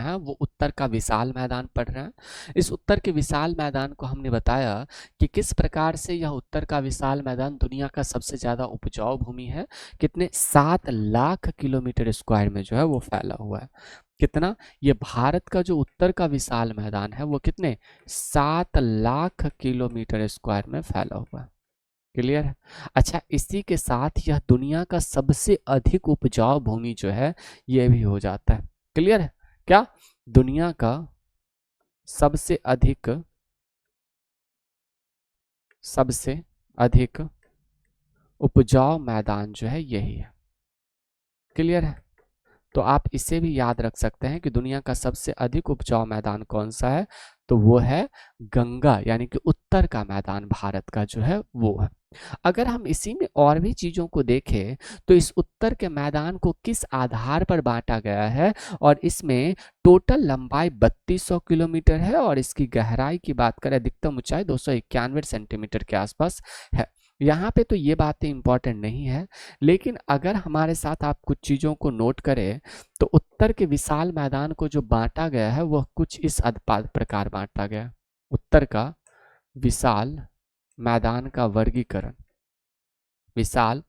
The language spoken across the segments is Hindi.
हैं वो उत्तर का विशाल मैदान पढ़ रहे हैं। इस उत्तर के विशाल मैदान को हमने बताया कि किस प्रकार से यह उत्तर का विशाल मैदान दुनिया का सबसे ज़्यादा उपजाऊ भूमि है। कितने 7 लाख किलोमीटर स्क्वायर में जो है वो फैला हुआ है। कितना, ये भारत का जो उत्तर का विशाल मैदान है वो कितने 7 लाख किलोमीटर स्क्वायर में फैला हुआ है। क्लियर है। अच्छा, इसी के साथ यह दुनिया का सबसे अधिक उपजाऊ भूमि जो है ये भी हो जाता है। क्लियर है। क्या, दुनिया का सबसे अधिक उपजाऊ मैदान जो है यही है। क्लियर है। तो आप इसे भी याद रख सकते हैं कि दुनिया का सबसे अधिक उपजाऊ मैदान कौन सा है, तो वो है गंगा, यानी कि उत्तर का मैदान भारत का जो है वो है। अगर हम इसी में और भी चीजों को देखें तो इस उत्तर के मैदान को किस आधार पर बांटा गया है, और इसमें टोटल लंबाई 3200 किलोमीटर है और इसकी गहराई की बात करें अधिकतम ऊंचाई 291 सेंटीमीटर के आसपास है। यहाँ पे तो ये बातें इंपॉर्टेंट नहीं है, लेकिन अगर हमारे साथ आप कुछ चीज़ों को नोट करें तो उत्तर के विशाल मैदान को जो बांटा गया है वह कुछ इस प्रकार बांटा गया है। उत्तर का विशाल मैदान का वर्गीकरण, विशाल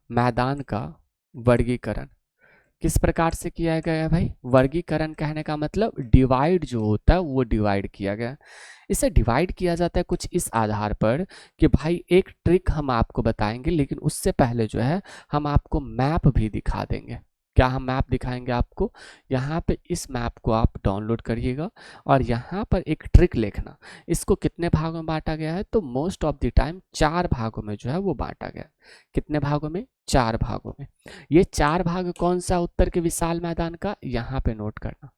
मैदान का वर्गीकरण किस प्रकार से किया गया है भाई? वर्गीकरण कहने का मतलब डिवाइड जो होता है वो डिवाइड किया गया। इसे डिवाइड किया जाता है कुछ इस आधार पर कि भाई एक ट्रिक हम आपको बताएंगे, लेकिन उससे पहले जो है हम आपको मैप भी दिखा देंगे। क्या हम मैप दिखाएंगे आपको? यहाँ पे इस मैप को आप डाउनलोड करिएगा और यहाँ पर एक ट्रिक लिखना। इसको कितने भागों में बांटा गया है? तो मोस्ट ऑफ द टाइम 4 भागों में जो है वो बांटा गया। कितने भागों में? 4 भागों में। ये 4 भाग कौन सा उत्तर के विशाल मैदान का? यहाँ पे नोट करना,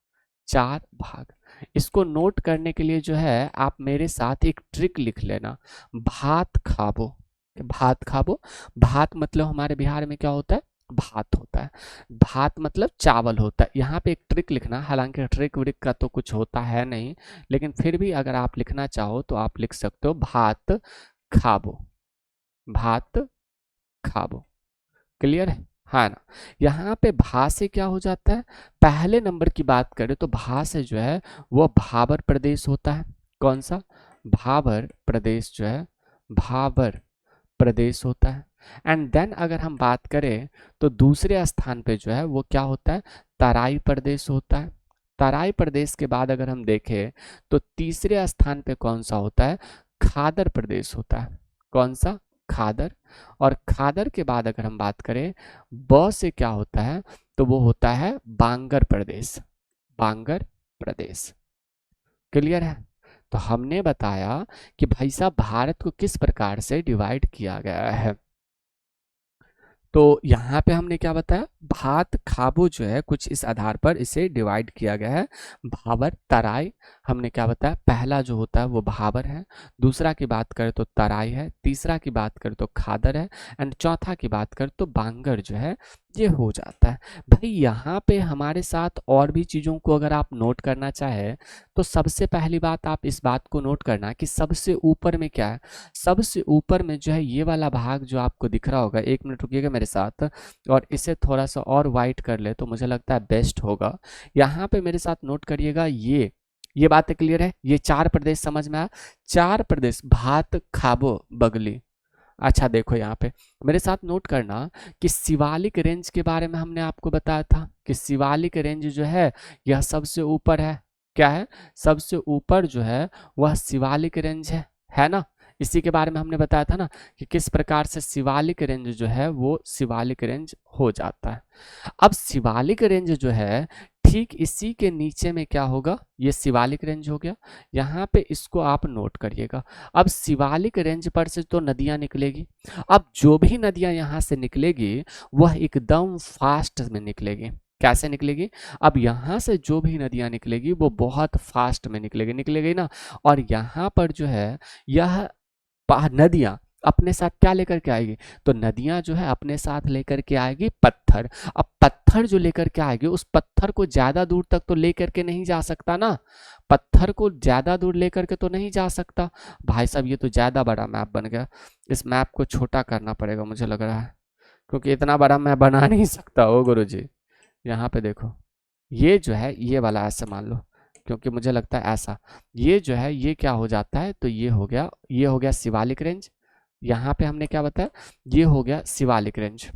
4 भाग। इसको नोट करने के लिए जो है आप मेरे साथ एक ट्रिक लिख लेना, भात खाबो। भात खाबो, भात मतलब हमारे बिहार में क्या होता है? भात होता है। भात मतलब चावल होता है। यहाँ पे एक ट्रिक लिखना, हालांकि ट्रिक व्रिक का तो कुछ होता है नहीं, लेकिन फिर भी अगर आप लिखना चाहो तो आप लिख सकते हो भात खाबो, भात खाबो। क्लियर है? हाँ ना। यहाँ पे भा से क्या हो जाता है? पहले नंबर की बात करें तो भा से जो है वो भाबर प्रदेश होता है। कौन सा? भाबर प्रदेश जो है, भाबर प्रदेश होता है। एंड देन अगर हम बात करें तो दूसरे स्थान पे जो है वो क्या होता है? तराई प्रदेश होता है। तराई प्रदेश के बाद अगर हम देखें तो तीसरे स्थान पे कौन सा होता है? खादर प्रदेश होता है। कौन सा? खादर। और खादर के बाद अगर हम बात करें ब से क्या होता है, तो वो होता है बांगर प्रदेश, बांगर प्रदेश। क्लियर है? तो हमने बताया कि भाई साहब भारत को किस प्रकार से डिवाइड किया गया है। तो यहाँ पे हमने क्या बताया? भात खाबो जो है कुछ इस आधार पर इसे डिवाइड किया गया है। भाबर तराई, हमने क्या बताया? पहला जो होता है वो भाबर है, दूसरा की बात करें तो तराई है, तीसरा की बात करें तो खादर है, एंड चौथा की बात करें तो बांगर जो है ये हो जाता है। भाई यहाँ पे हमारे साथ और भी चीज़ों को अगर आप नोट करना चाहे तो सबसे पहली बात आप इस बात को नोट करना कि सबसे ऊपर में क्या है? सबसे ऊपर में जो है ये वाला भाग जो आपको दिख रहा होगा, 1 मिनट रुकिएगा मेरे साथ और इसे थोड़ा सा और वाइट कर ले तो मुझे लगता है बेस्ट होगा। यहाँ पे मेरे साथ नोट करिएगा, ये बात क्लियर है? ये 4 प्रदेश समझ में आया? 4 प्रदेश, भात खाबो बगली। अच्छा देखो यहाँ पे मेरे साथ नोट करना कि शिवालिक रेंज के बारे में हमने आपको बताया था कि शिवालिक रेंज जो है यह सबसे ऊपर है। क्या है? सबसे ऊपर जो है वह शिवालिक रेंज है ना? इसी के बारे में हमने बताया था ना कि किस प्रकार से शिवालिक रेंज जो है वो शिवालिक रेंज हो जाता है। अब शिवालिक रेंज जो है ठीक इसी के नीचे में क्या होगा? ये शिवालिक रेंज हो गया। यहाँ पे इसको आप नोट करिएगा। अब शिवालिक रेंज पर से तो नदियाँ निकलेगी। अब जो भी नदियाँ यहाँ से निकलेगी वह एकदम फास्ट में निकलेगी। कैसे निकलेगी? अब यहाँ से जो भी नदियाँ निकलेगी वो बहुत फास्ट में निकलेगी ना। और यहाँ पर जो है यह नदियाँ अपने साथ क्या लेकर के आएगी? तो नदियां जो है अपने साथ लेकर के आएगी पत्थर। अब पत्थर जो लेकर के आएगी उस पत्थर को ज्यादा दूर तक तो लेकर के नहीं जा सकता ना, पत्थर को ज्यादा दूर लेकर के तो नहीं जा सकता। भाई साहब ये तो ज्यादा बड़ा मैप बन गया, इस मैप को छोटा करना पड़ेगा मुझे लग रहा है, क्योंकि इतना बड़ा मैं बना नहीं सकता। ओ गुरुजी यहाँ पे देखो, ये जो है ये वाला ऐसे मान लो, क्योंकि मुझे लगता है ऐसा, ये जो है ये क्या हो जाता है, तो ये हो गया शिवालिक रेंज। यहाँ पे हमने क्या बताया, ये हो गया शिवालिक रेंज।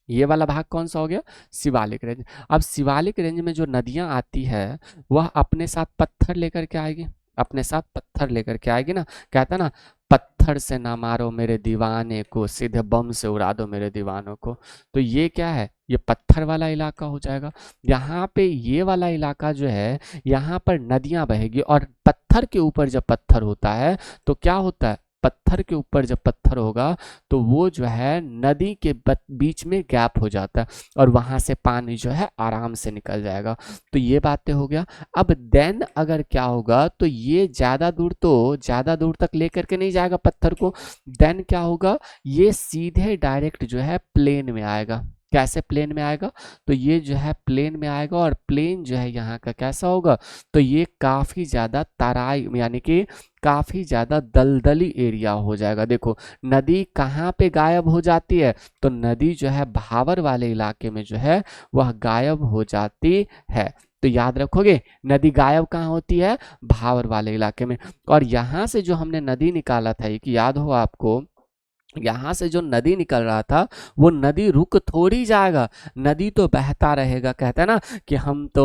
ये वाला भाग कौन सा हो गया, शिवालिक रेंज। अब शिवालिक रेंज में जो नदियां आती है वह अपने साथ पत्थर लेकर के आएगी, अपने साथ पत्थर लेकर के आएगी ना। कहता ना, पत्थर से ना मारो मेरे दीवाने को, सीधे बम से उड़ा दो मेरे दीवानों को। तो ये क्या है, ये पत्थर वाला इलाका हो जाएगा। यहाँ पे ये वाला इलाका जो है, यहाँ पर नदियां बहेगी, और पत्थर के ऊपर जब पत्थर होता है तो क्या होता है, पत्थर के ऊपर जब पत्थर होगा तो वो जो है नदी के बीच में गैप हो जाता है, और वहां से पानी जो है आराम से निकल जाएगा। तो ये बातें हो गया। अब देन अगर क्या होगा, तो ये ज्यादा दूर तक लेकर के नहीं जाएगा पत्थर को। देन क्या होगा, ये सीधे डायरेक्ट जो है प्लेन में आएगा। कैसे प्लेन में आएगा, तो ये जो है प्लेन में आएगा, और प्लेन जो है यहाँ का कैसा होगा, तो ये काफी ज्यादा तराई यानी कि काफी ज्यादा दलदली एरिया हो जाएगा। देखो नदी कहाँ पे गायब हो जाती है, तो नदी जो है भावर वाले इलाके में जो है वह गायब हो जाती है। तो याद रखोगे, नदी गायब कहाँ होती है, भावर वाले इलाके में। और यहाँ से जो हमने नदी निकाला था, ये कि याद हो आपको, यहाँ से जो नदी निकल रहा था वो नदी रुक थोड़ी जाएगा, नदी तो बहता रहेगा। कहते हैं ना कि हम तो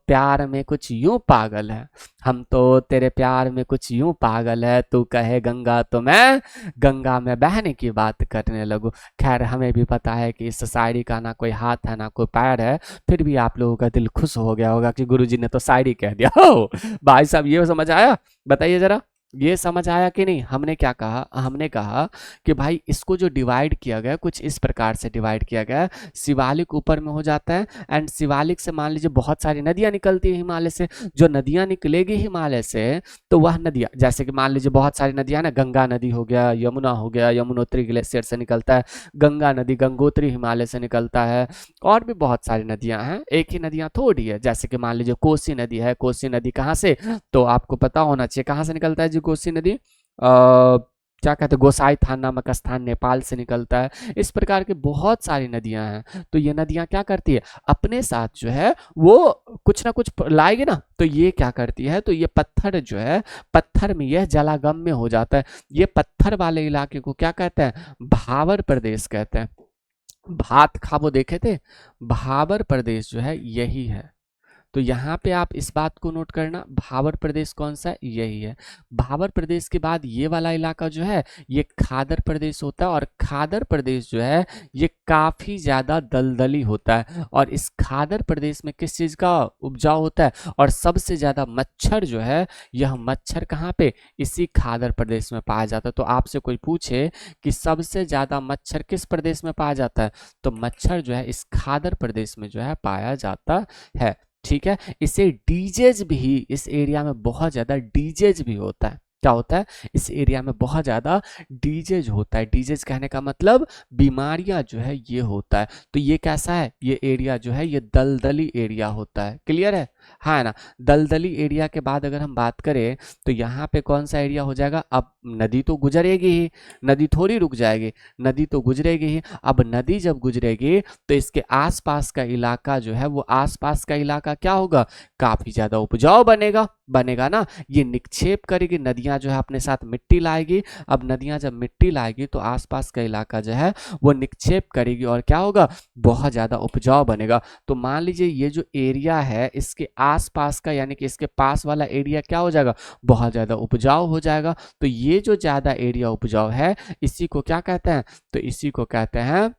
प्यार में कुछ यूं पागल है, हम तो तेरे प्यार में कुछ यूं पागल है, तू कहे गंगा तो मैं गंगा में बहने की बात करने लगूं। खैर हमें भी पता है कि इस शायरी का ना कोई हाथ है ना कोई पैर है, फिर भी आप लोगों का दिल खुश हो गया होगा कि गुरुजी ने तो शायरी कह दिया हो। भाई साहब ये समझ आया, बताइए जरा, ये समझ आया कि नहीं। हमने क्या कहा, हमने कहा कि भाई इसको जो डिवाइड किया गया कुछ इस प्रकार से डिवाइड किया गया, शिवालिक ऊपर में हो जाता है, एंड शिवालिक से मान लीजिए बहुत सारी नदियां निकलती है हिमालय से। जो नदियां निकलेगी हिमालय से, तो वह नदियां जैसे कि मान लीजिए बहुत सारी नदियां ना, गंगा नदी हो गया, यमुना हो गया, यमुनोत्री ग्लेशियर से निकलता है, गंगा नदी गंगोत्री हिमालय से निकलता है, और भी बहुत सारी नदियां हैं, एक ही नदियां थोड़ी है। जैसे कि मान लीजिए कोसी नदी है, कोसी नदी कहाँ से, तो आपको पता होना चाहिए कहाँ से निकलता है जी कोसी नदी, क्या कहते हैं, गोसाई थान नामक स्थान नेपाल से निकलता है। इस प्रकार के बहुत सारी नदियां हैं। तो ये नदियां क्या करती है, अपने साथ जो है वो कुछ ना कुछ लाएगी ना, तो ये क्या करती है, तो ये पत्थर जो है, पत्थर में यह जलागम्य हो जाता है। ये पत्थर वाले इलाके को क्या कहते हैं, भावर प्रदेश कहते हैं। भात खाबो देखे थे, भावर प्रदेश जो है यही है। तो यहाँ पे आप इस बात को नोट करना, भावर प्रदेश कौन सा है, यही है। भावर प्रदेश के बाद ये वाला इलाका जो है ये खादर प्रदेश होता है, और खादर प्रदेश जो है ये काफी ज्यादा दलदली होता है। और इस खादर प्रदेश में किस चीज का उपजाऊ होता है, और सबसे ज्यादा मच्छर जो है, यह मच्छर कहाँ पे, इसी खादर प्रदेश में पाया जाता है। तो आपसे कोई पूछे कि सबसे ज्यादा मच्छर किस प्रदेश में पाया जाता है, तो मच्छर जो है इस खादर प्रदेश में जो है पाया जाता है। ठीक है, इसे डीजेज भी, इस एरिया में बहुत ज्यादा डीजेज भी होता है। क्या होता है, इस एरिया में बहुत ज्यादा डीजेज होता है। डीजेज कहने का मतलब बीमारियां जो है ये होता है। तो ये कैसा है, ये एरिया जो है ये दलदली एरिया होता है। क्लियर है ना। दलदली एरिया के बाद अगर हम बात करें तो यहाँ पे कौन सा एरिया हो जाएगा, अब नदी तो गुजरेगी ही, नदी थोड़ी रुक जाएगी, नदी तो गुजरेगी ही। अब नदी जब गुजरेगी तो इसके आसपास का इलाका जो है, वो आसपास का इलाका क्या होगा, काफी ज्यादा उपजाऊ बनेगा, बनेगा ना। ये निक्षेप करेगी, नदियां जो है अपने साथ मिट्टी लाएगी। अब नदियां जब मिट्टी लाएगी तो आसपास का इलाका जो है वो निक्षेप करेगी, और क्या होगा, बहुत ज्यादा उपजाऊ बनेगा। तो मान लीजिए ये जो एरिया है इसके आसपास का यानी कि इसके पास वाला एरिया क्या हो जाएगा, बहुत ज्यादा उपजाऊ हो जाएगा। तो ये जो ज्यादा एरिया उपजाऊ है इसी को क्या कहते हैं, तो इसी को कहते हैं,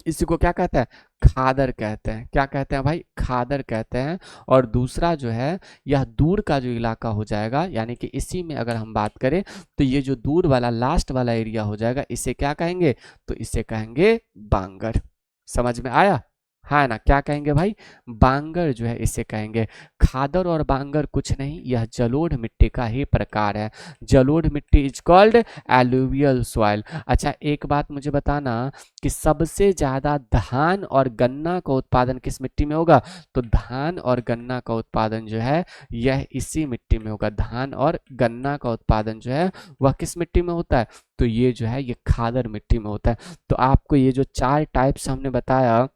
इसी को क्या कहते हैं, खादर कहते हैं। क्या कहते हैं भाई, खादर कहते हैं। और दूसरा जो है यह दूर का जो इलाका हो जाएगा, यानी कि इसी में अगर हम बात करें तो ये जो दूर वाला लास्ट वाला एरिया हो जाएगा इसे क्या कहेंगे, तो इसे कहेंगे बांगर। समझ में आया, है ना। क्या कहेंगे भाई, बांगर जो है इसे कहेंगे। खादर और बांगर कुछ नहीं, यह जलोढ़ मिट्टी का ही प्रकार है। जलोढ़ मिट्टी इज कॉल्ड एलुवियल सॉइल। अच्छा एक बात मुझे बताना कि सबसे ज्यादा धान और गन्ना का उत्पादन किस मिट्टी में होगा, तो धान और गन्ना का उत्पादन जो है यह इसी मिट्टी में होगा। धान और गन्ना का उत्पादन जो है वह किस मिट्टी में होता है, तो ये जो है ये खादर मिट्टी में होता है। तो आपको ये जो चार टाइप्स हमने बताया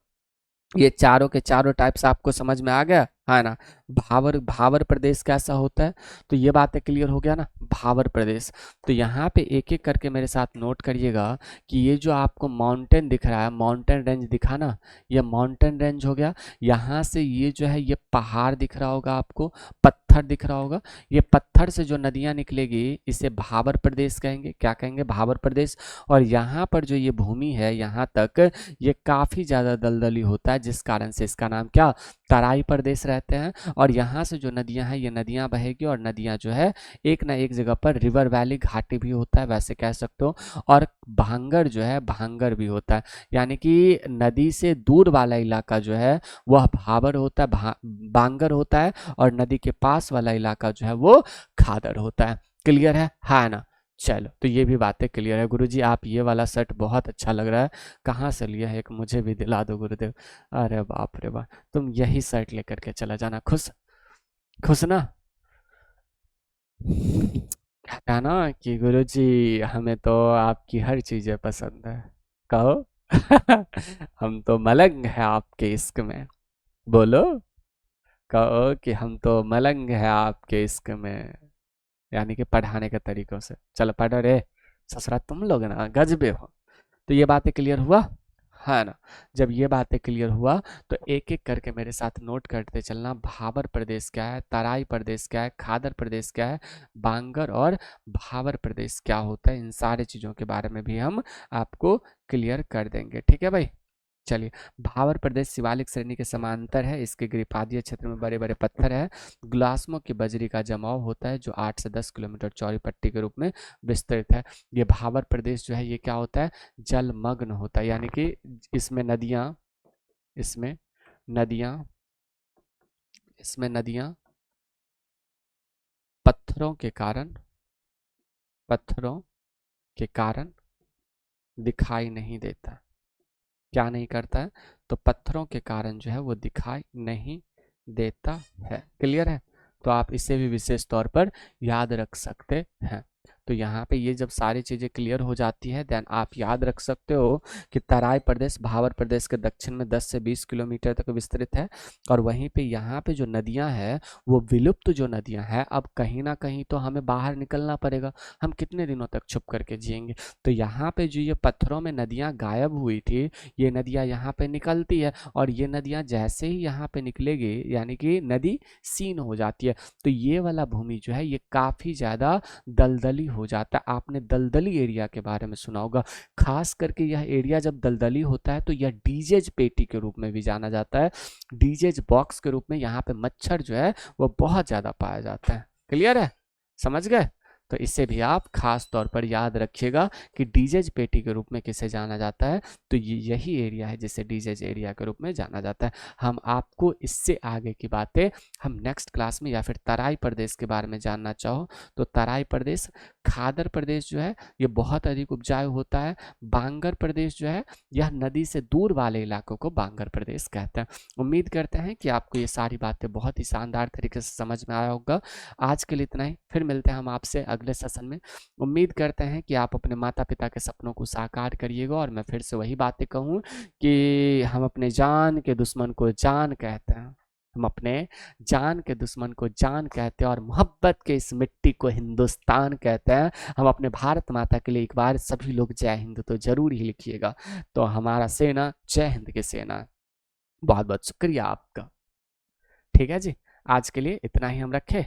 ये चारों के चारों टाइप्स आपको समझ में आ गया है ना। भावर भावर प्रदेश कैसा होता है, तो ये बातें क्लियर हो गया ना। भावर प्रदेश, तो यहाँ पे एक एक करके मेरे साथ नोट करिएगा कि ये जो आपको माउंटेन दिख रहा है, माउंटेन रेंज दिखा ना, ये माउंटेन रेंज हो गया। यहाँ से ये जो है ये पहाड़ दिख रहा होगा आपको, पत्थर दिख रहा होगा। ये पत्थर से जो नदियाँ निकलेगी इसे भावर प्रदेश कहेंगे। क्या कहेंगे? भावर प्रदेश। और यहाँ पर जो ये भूमि है यहाँ तक ये काफ़ी ज़्यादा दलदली होता है, जिस कारण से इसका नाम क्या, तराई प्रदेश रहते हैं। और यहाँ से जो नदियाँ हैं ये नदियाँ बहेगी, और नदियाँ जो है एक ना एक जगह पर रिवर वैली घाटी भी होता है, वैसे कह सकते हो। और भांगर जो है भांगर भी होता है, यानी कि नदी से दूर वाला इलाका जो है वह भावर होता है, बांगर होता है, और नदी के पास वाला इलाका जो है वो खादर होता है। क्लियर है ना। चलो, तो ये भी बातें क्लियर है। गुरुजी आप ये वाला शर्ट बहुत अच्छा लग रहा है, कहाँ से लिया है? एक मुझे भी दिला दो गुरुदेव। अरे बाप रे बाप, तुम यही शर्ट लेकर के चला जाना। खुश खुश ना? है ना कि गुरुजी हमें तो आपकी हर चीजें पसंद है। कहो। हम तो मलंग है आपके इश्क में। बोलो। कहो कि हम तो मलंग है आपके इश्क में, यानी कि पढ़ाने के तरीकों से। चलो पढ़ो रे ससुरा, तुम लोग ना गजबे हो। तो ये बातें क्लियर हुआ है ना। जब ये बातें क्लियर हुआ तो एक एक करके मेरे साथ नोट करते चलना। भावर प्रदेश क्या है, तराई प्रदेश क्या है, खादर प्रदेश क्या है, बांगर और भावर प्रदेश क्या होता है, इन सारे चीज़ों के बारे में भी हम आपको क्लियर कर देंगे। ठीक है भाई। चलिए, भावर प्रदेश शिवालिक श्रेणी के समांतर है। इसके गिरिपादीय क्षेत्र में बड़े बड़े पत्थर है, ग्लासमो की बजरी का जमाव होता है, जो 8 से 10 किलोमीटर चौड़ी पट्टी के रूप में विस्तृत है। ये भावर प्रदेश जो है ये क्या होता है, जलमग्न होता है, यानी कि इसमें नदियाँ इसमें नदियाँ इसमें नदियाँ पत्थरों के कारण पत्थरों के कारण दिखाई नहीं देता। क्या नहीं करता है? तो पत्थरों के कारण जो है वो दिखाई नहीं देता है। क्लियर है? तो आप इसे भी विशेष तौर पर याद रख सकते हैं। तो यहाँ पे ये जब सारी चीज़ें क्लियर हो जाती है, देन आप याद रख सकते हो कि तराई प्रदेश भावर प्रदेश के दक्षिण में 10 से 20 किलोमीटर तक विस्तृत है। और वहीं पे यहाँ पे जो नदियाँ हैं वो विलुप्त जो नदियाँ हैं, अब कहीं ना कहीं तो हमें बाहर निकलना पड़ेगा। हम कितने दिनों तक छुप करके जिएंगे? तो यहाँ पे जो ये पत्थरों में नदियाँ गायब हुई थी, ये नदियाँ यहाँ पे निकलती है, और ये नदियाँ जैसे ही यहाँ पे निकलेगी यानी कि नदी सीन हो जाती है, तो ये वाला भूमि जो है ये काफ़ी ज़्यादा दलदली हो जाता है। आपने दलदली एरिया के बारे में सुना होगा। खास करके यह एरिया जब दलदली होता है तो यह डीजेज पेटी के रूप में भी जाना जाता है, डीजेज बॉक्स के रूप में। यहाँ पे मच्छर जो है वो बहुत ज़्यादा पाया जाता है। क्लियर है? समझ गए? तो इसे भी आप खास तौर पर याद रखिएगा कि डीजेज पेटी के रूप में किसे जाना जाता है, तो ये यही एरिया है जिसे डीजेज एरिया के रूप में जाना जाता है। हम आपको इससे आगे की बातें हम नेक्स्ट क्लास में, या फिर तराई प्रदेश के बारे में जानना चाहो तो तराई प्रदेश, खादर प्रदेश जो है ये बहुत अधिक उपजाऊ होता है, बांगर प्रदेश जो है यह नदी से दूर वाले इलाकों को बांगर प्रदेश कहते हैं। उम्मीद करते हैं कि आपको ये सारी बातें बहुत ही शानदार तरीके से समझ में आया होगा। आज के लिए इतना ही, फिर मिलते हैं हम आपसे अगले सेशन में। उम्मीद करते हैं कि आप अपने माता पिता के सपनों को साकार करिएगा, और मैं फिर से वही बातें कहूँ कि हम अपने जान के दुश्मन को जान कहते हैं, हम अपने जान के दुश्मन को जान कहते हैं, और मोहब्बत के इस मिट्टी को हिंदुस्तान कहते हैं। हम अपने भारत माता के लिए एक बार सभी लोग जय हिंद तो जरूर ही लिखिएगा। तो हमारा सेना जय हिंद की सेना। बहुत बहुत शुक्रिया आपका। ठीक है जी, आज के लिए इतना ही हम रखें।